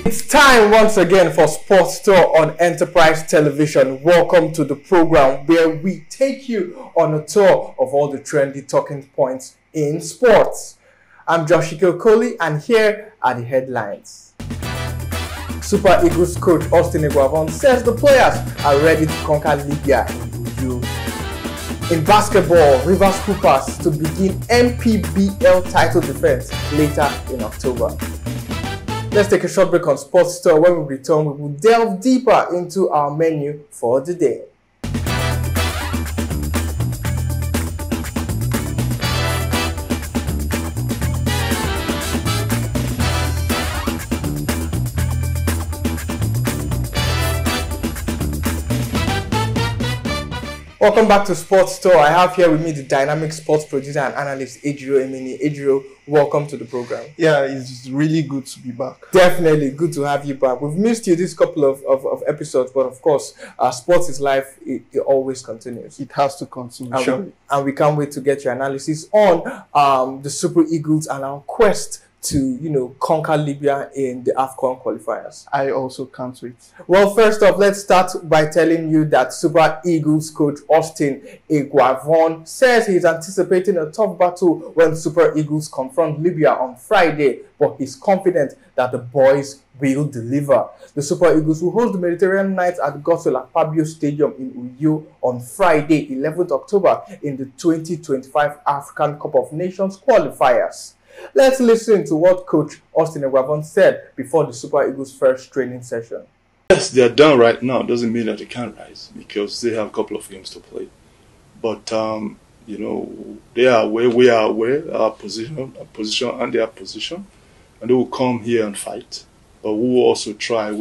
It's time once again for Sports Tour on Enterprise Television. Welcome to the program where we take you on a tour of all the trendy talking points in sports. I'm Joshiko Coley and here are the headlines. Super Eagles coach Austin Eguavoen says the players are ready to conquer Libya in Uju. In basketball, Rivers Hoopers to begin MPBL title defense later in October. Let's take a short break on Sports Tour. When we return, we will delve deeper into our menu for the day. Welcome back to Sports Tour. I have here with me the dynamic sports producer and analyst Ejiro Emini. Ejiro, welcome to the program. Yeah, it's really good to be back. Definitely good to have you back. We've missed you this couple of episodes, but of course, sports is life. It always continues. It has to continue. And we can't wait to get your analysis on the Super Eagles and our quest to, conquer Libya in the AFCON Qualifiers. I also can't wait. Well, first off, let's start by telling you that Super Eagles coach Austin Eguavoen says he's anticipating a tough battle when Super Eagles confront Libya on Friday, but he's confident that the boys will deliver. The Super Eagles will host the Mediterranean Nights at Gosol Akpabio Stadium in Uyo on Friday, 11th October in the 2025 African Cup of Nations Qualifiers. Let's listen to what Coach Austin Eguavoen said before the Super Eagles' first training session. Yes, they are done right now. It doesn't mean that they can't rise because they have a couple of games to play. But, they are aware, we are aware, our position and their position. And they will come here and fight. But we will also try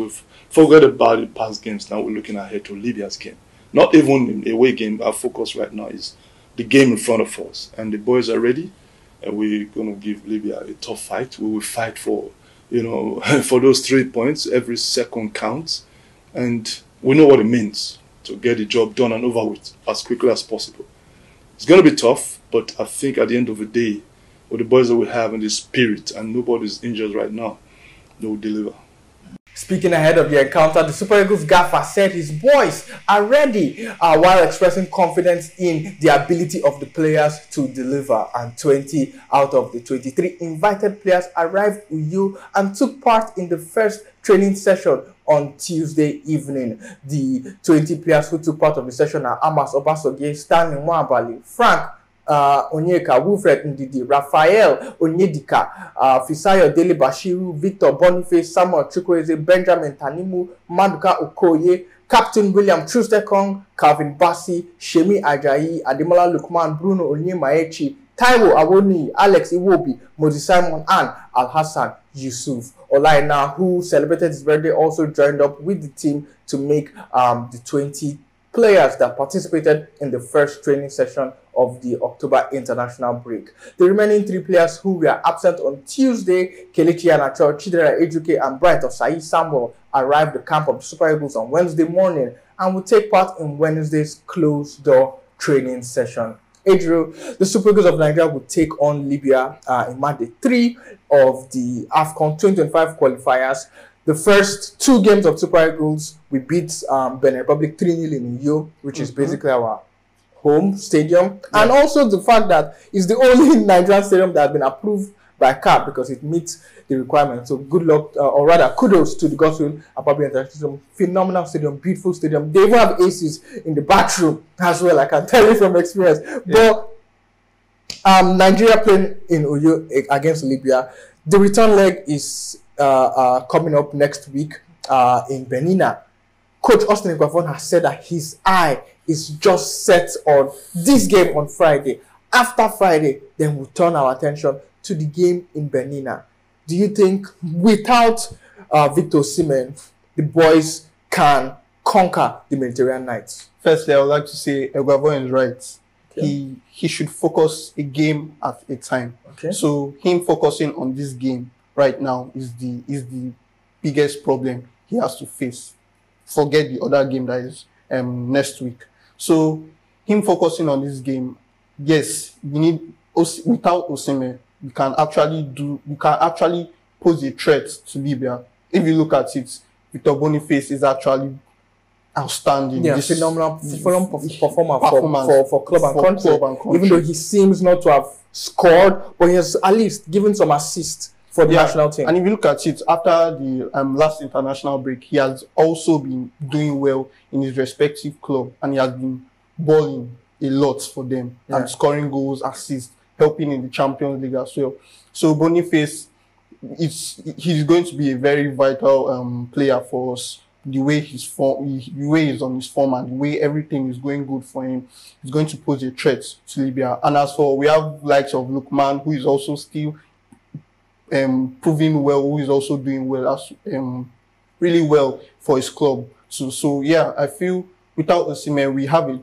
forget about the past games. Now we're looking ahead to Libya's game. Not even in away game. Our focus right now is the game in front of us. And the boys are ready. And we're going to give Libya a tough fight. We will fight for, for those 3 points. Every second counts. And we know what it means to get the job done and over with as quickly as possible. It's going to be tough, but I think at the end of the day, with the boys that we have in the spirit and nobody's injured right now, they will deliver. Speaking ahead of the encounter, the Super Eagles gaffer said his boys are ready while expressing confidence in the ability of the players to deliver. And 20 out of the 23 invited players arrived in Uyo and took part in the first training session on Tuesday evening. The 20 players who took part of the session are Amos Obasogie, Stanley Mwabali, Frank Onyeka, Wilfred Ndidi, Raphael Onyedika, Fisayo Dele Bashiru, Victor Boniface, Samuel Chukwueze, Benjamin Tanimu, Maduka Okoye, Captain William Trustekong, Calvin Bassi, Shemi Ajayi, Ademola Lukman, Bruno Onyemaechi, Taiwo Awoni, Alex Iwobi, Moses Simon, and Al-Hassan Yusuf. Olaina, who celebrated his birthday, also joined up with the team to make the 20 players that participated in the first training session of the October international break. The remaining 3 players who were absent on Tuesday, Kelechi Anacho, Chidera Ejuke, and Bright Osayi Samuel, arrived at the camp of the Super Eagles on Wednesday morning and will take part in Wednesday's closed-door training session. Ejiro, the Super Eagles of Nigeria will take on Libya in match day 3 of the AFCON 2025 qualifiers. The first 2 games of Super Eagles, we beat Benin Republic 3-0 in Uyo, which is basically our home stadium. Yeah. And also the fact that it's the only Nigerian stadium that has been approved by CAF because it meets the requirements. So good luck, or rather kudos to the Gosol Akpabio International Stadium. Phenomenal stadium, beautiful stadium. They even have ACs in the bathroom as well, I can tell you from experience. Yeah. But Nigeria playing in Uyo against Libya. The return leg is coming up next week in Benin. Coach Austin Eguavoen has said that his eye is just set on this game on Friday. After Friday, then we'll turn our attention to the game in Benin. Do you think without Victor Osimhen, the boys can conquer the Mediterranean Nights? Firstly, I would like to say Eguavoen is right. Okay. He should focus a game at a time. Okay. So him focusing on this game right now is the biggest problem he has to face. Forget the other game that is next week. So him focusing on this game, yes, we need without Osimhen, you can actually pose a threat to Libya if you look at it, Victor Boniface is actually outstanding. Yeah, phenomenal performer for club and country. Even though he seems not to have scored, but he has at least given some assists for the national team. And if you look at it, after the last international break, he has also been doing well in his respective club, and he has been balling a lot for them and scoring goals, assists, helping in the Champions League as well. So Boniface, he's going to be a very vital player for us. The way he's on his form, and the way everything is going good for him, is going to pose a threat to Libya. And as for, we have likes of Lukman, who is also still proving well, who is also doing well, really well for his club. So yeah, I feel without Osimhen,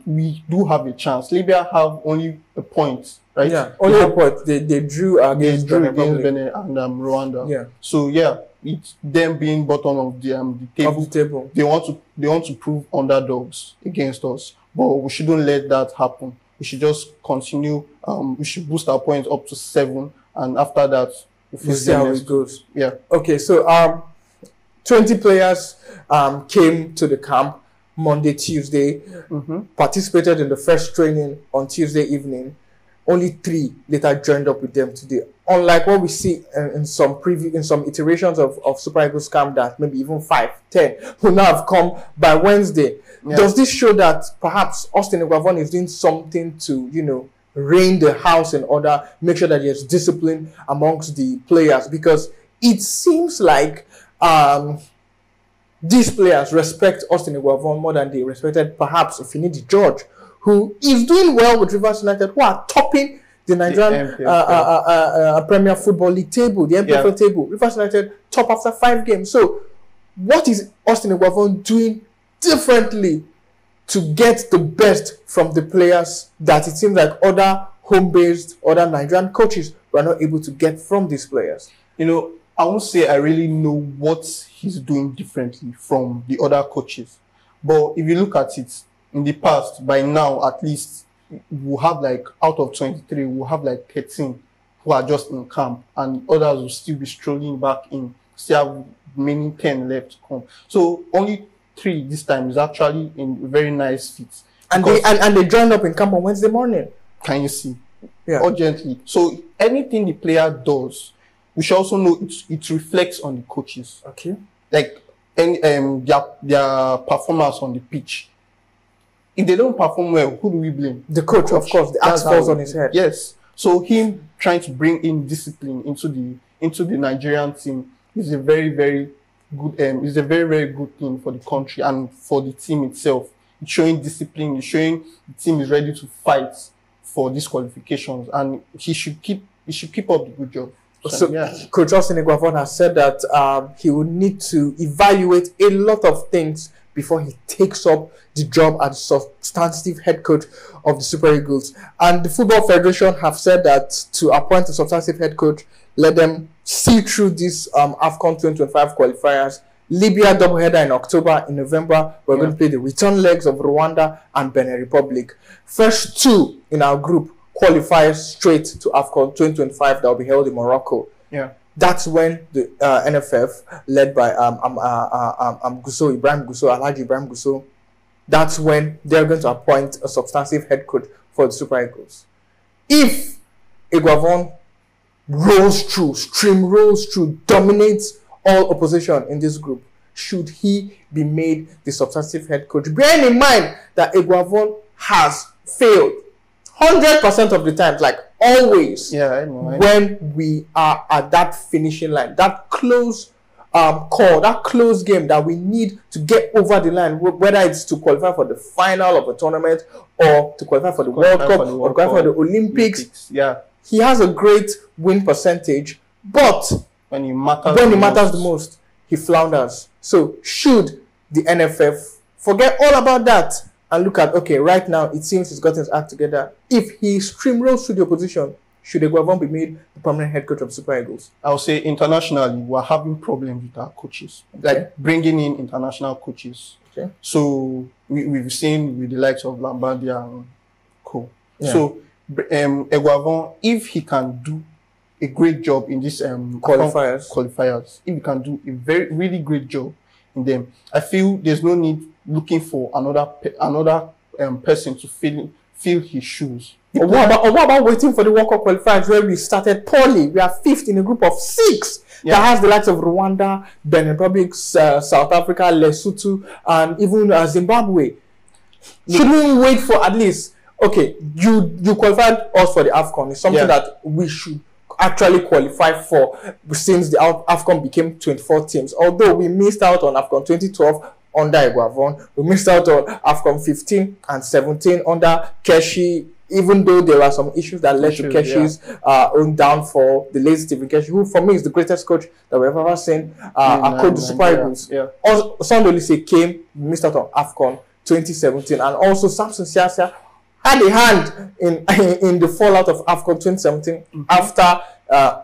we do have a chance. Libya have only a point, right? Yeah, only a point. They drew against Benin and Rwanda. Yeah. So yeah, it's them being bottom of the table. They want to prove underdogs against us, but we shouldn't let that happen. We should just continue. We should boost our points up to 7, and after that, we'll see how it goes. Yeah. Okay. So 20 players came to the camp Monday, Tuesday, participated in the first training on Tuesday evening. Only 3 later joined up with them today. Unlike what we see in some iterations of Super Eagles camp, that maybe even 5, 10 who now have come by Wednesday. Yeah. Does this show that perhaps Austin Eguavoen is doing something to, rein the house in order, make sure that there's discipline amongst the players? Because it seems like these players respect Austin Eguavoen more than they respected perhaps Finidi George, who is doing well with Rivers United, who are topping the Nigerian Premier Football League table, the MPFL table. Rivers United top after 5 games. So what is Austin Eguavoen doing differently to get the best from the players that it seems like other home-based, other Nigerian coaches were not able to get from these players? I won't say I really know what he's doing differently from the other coaches. But if you look at it, in the past, by now, at least, we'll have out of 23, we'll have 13 who are just in camp, and others will still be strolling back in, still have remaining 10 left to come. So only 3 this time is actually in very nice fit. And they joined up in camp on Wednesday morning. Can you see? Yeah. Urgently. So anything the player does, we should also know it reflects on the coaches. Okay. Their performance on the pitch. If they don't perform well, who do we blame? The coach, of course. The axe falls on his head. Yes. So him trying to bring in discipline into the Nigerian team is a very, very good very good thing for the country and for the team itself. It's showing discipline. It's showing the team is ready to fight for these qualifications, and he should keep up the good job. So yeah. Coach Austin Eguavoen has said that he will need to evaluate a lot of things before he takes up the job as substantive head coach of the Super Eagles. And the Football Federation have said that to appoint a substantive head coach, let them see through this AFCON 2025 qualifiers. Libya doubleheader in October. In November, we're going to play the return legs of Rwanda and Benin Republic. First 2 in our group qualifies straight to AFCON 2025 that will be held in Morocco. Yeah. That's when the NFF, led by Ibrahim Gusso, Alhaji Ibrahim Gusso, that's when they're going to appoint a substantive head coach for the Super Eagles. If Eguavoen rolls through, dominates all opposition in this group, should he be made the substantive head coach? Bearing in mind that Eguavoen has failed 100% of the times, always. Yeah, I know. When we are at that finishing line, that close call, that close game that we need to get over the line, whether it's to qualify for the final of a tournament or to qualify for the World Cup or qualify for the Olympics. Yeah, he has a great win percentage, but when it matters the most, he flounders. So should the NFF forget all about that and look at, okay, right now it seems he's got his act together. If he streamrolls through the opposition, should Eguavoen be made the permanent head coach of Super Eagles? I would say internationally, we're having problems with our coaches. Bringing in international coaches. Okay. So we've seen with the likes of Lambardia and co. Yeah. So Eguavoen, if he can do a great job in this qualifiers, if you can do a really great job in them, I feel there's no need looking for another person to fill his shoes. Or what about waiting for the World Cup qualifiers where we started poorly? We are 5th in a group of 6 that has the likes of Rwanda, Benin Republic, South Africa, Lesotho, and even Zimbabwe. Shouldn't we wait for at least, okay, you qualified us for the AFCON. It's something that we should actually qualify for since the AFCON became 24 teams. Although we missed out on AFCON 2012 under Eguavoen, we missed out on AFCON 15 and 17 under Keshi, even though there were some issues that led to Keshi's own downfall. The late Stephen Keshi, who for me is the greatest coach that we've ever seen, coached the Super Eagles. Sunday Oliseh came, missed out on AFCON 2017, and also Samson Siasia had a hand in the fallout of AFCON 2017 after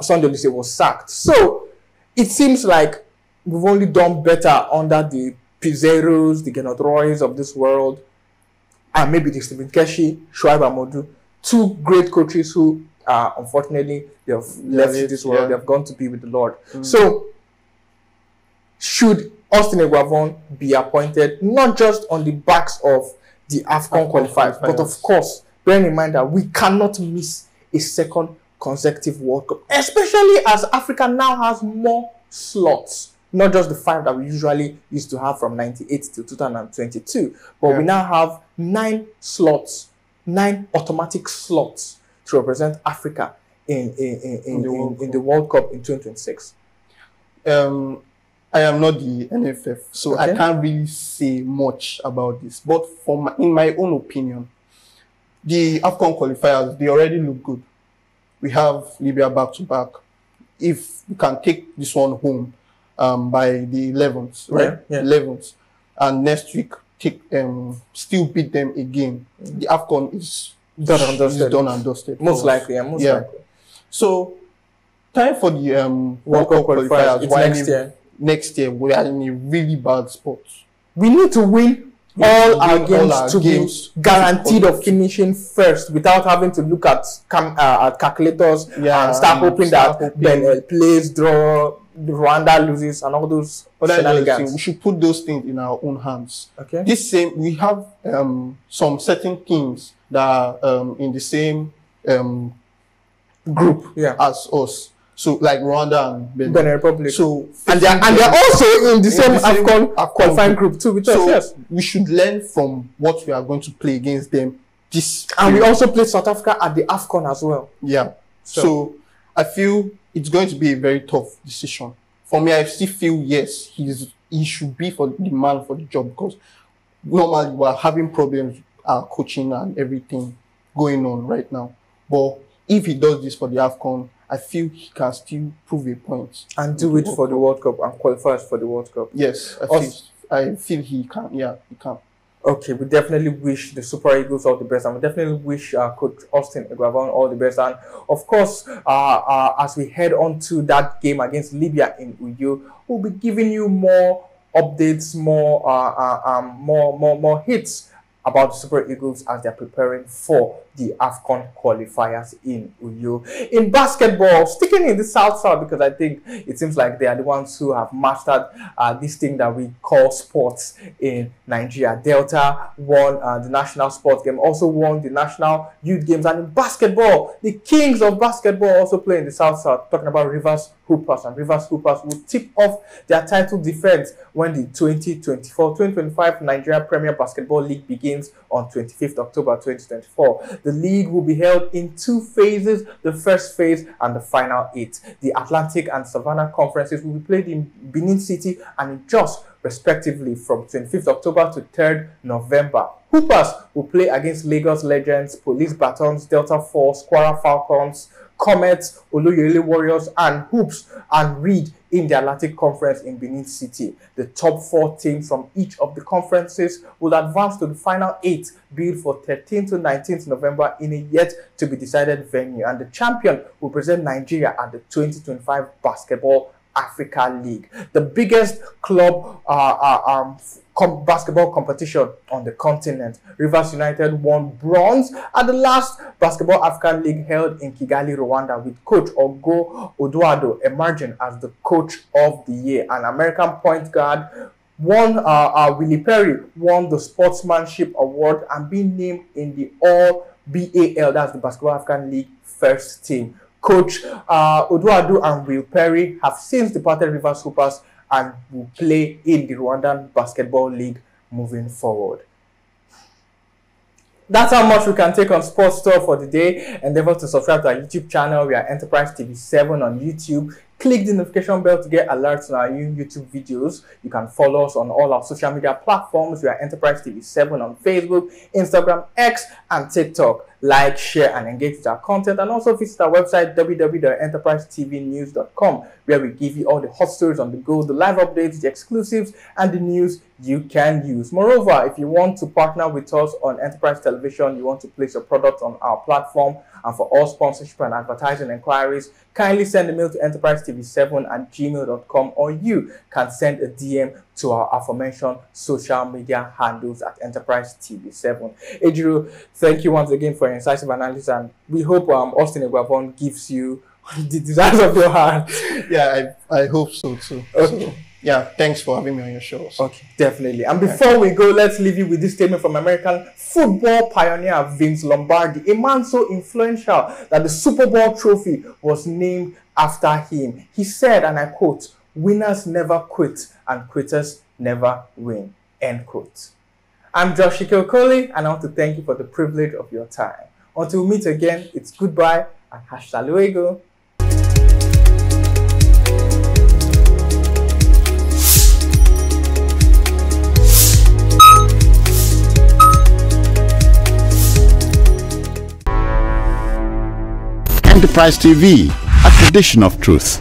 Sunday Oliseh was sacked. So it seems like we've only done better under the Pizarros, the Gennaro Roys of this world, and maybe the Stephen Keshi, Shuaib Amodu, 2 great coaches who, unfortunately, they have left this world. They have gone to be with the Lord. So, should Austin Eguavoen be appointed not just on the backs of the AFCON qualifiers, but of course, bearing in mind that we cannot miss a second consecutive World Cup, especially as Africa now has more slots. Not just the 5 that we usually used to have from 98 to 2022, but we now have 9 slots, 9 automatic slots to represent Africa in the World Cup in 2026. I am not the NFF, so I can't really say much about this. But in my own opinion, the AFCON qualifiers, they already look good. We have Libya back-to-back. If we can take this one home, by the 11th, right? 11th, and next week still beat them again. The AFCON is done and dusted. Most likely. So time for the World Cup qualifiers. Next year we are in a really bad spot. We need to win all our games to be guaranteed of finishing first without having to look at calculators and start hoping that Ben plays, draw, Rwanda loses, and all those shenanigans. We should put those things in our own hands. We have some certain teams that are in the same group as us. So like Rwanda and Benin Republic. So and they're also in the same AFCON qualifying group too. So we should learn from what we are going to play against them. And we also played South Africa at the AFCON as well. So I feel it's going to be a very tough decision. For me, I still feel yes, he should be the man for the job, because normally we're having problems with our coaching and everything going on right now. But if he does this for the AFCON, I feel he can still prove a point. And do it for the World Cup and qualify for the World Cup. Yes, I feel he can. Yeah, he can. Okay, we definitely wish the Super Eagles all the best, and we definitely wish Coach Austin Eguavoen all the best. And of course, as we head on to that game against Libya in Uyo, we'll be giving you more updates, more hits about the Super Eagles as they're preparing for the AFCON qualifiers in Uyo. In basketball, sticking in the South, because I think it seems like they are the ones who have mastered this thing that we call sports in Nigeria. Delta won the national sports game, also won the national youth games. And in basketball, the kings of basketball also play in the South, talking about Rivers Hoopers. And Rivers Hoopers will tip off their title defense when the 2024-2025 Nigeria Premier Basketball League begins on 25th October 2024. The league will be held in 2 phases, the first phase and the final 8. The Atlantic and Savannah conferences will be played in Benin City and in Jos, respectively, from 25th October to 3rd November. Hoopers will play against Lagos Legends, Police Batons, Delta Force, Kwara Falcons, Comets, Oloyele Warriors, and Hoops and Reed in the Atlantic Conference in Benin City. The top 4 teams from each of the conferences will advance to the final 8, bid for 13th to 19th November in a yet-to-be-decided venue. And the champion will present Nigeria at the 2025 Basketball Africa League, the biggest club basketball competition on the continent. Rivers United won bronze at the last Basketball African League held in Kigali, Rwanda, with coach Ogo Oduado emerging as the coach of the year. An American point guard Willie Perry won the Sportsmanship Award and being named in the All-BAL, that's the Basketball African League first team. Coach Oduado and Will Perry have since departed Rivers Hoopers and will play in the Rwandan Basketball League moving forward. That's how much we can take on Sports Talk for the day. Endeavor to subscribe to our YouTube channel. We are Enterprise TV 7 on YouTube. Click the notification bell to get alerts on our new YouTube videos. You can follow us on all our social media platforms. We are Enterprise TV 7 on Facebook, Instagram, X, and TikTok. Like, share, and engage with our content. And also visit our website, www.enterprisetvnews.com, where we give you all the hot stories on the go, the live updates, the exclusives, and the news you can use. Moreover, if you want to partner with us on Enterprise Television, you want to place your product on our platform, and for all sponsorship and advertising inquiries, kindly send a mail to enterprisetv7@gmail.com, or you can send a DM to our aforementioned social media handles at Enterprise TV7. Ejiro, thank you once again for your incisive analysis, and we hope Austin Eguavoen gives you the desires of your heart. Yeah, I hope so too. Okay. So, yeah, thanks for having me on your show. So. Okay, definitely. And before we go, let's leave you with this statement from American football pioneer Vince Lombardi, a man so influential that the Super Bowl trophy was named after him. He said, and I quote, "Winners never quit and quitters never win." End quote. I'm Josh Okoli, and I want to thank you for the privilege of your time. Until we meet again, it's goodbye and hasta luego. Enterprise TV, a tradition of truth.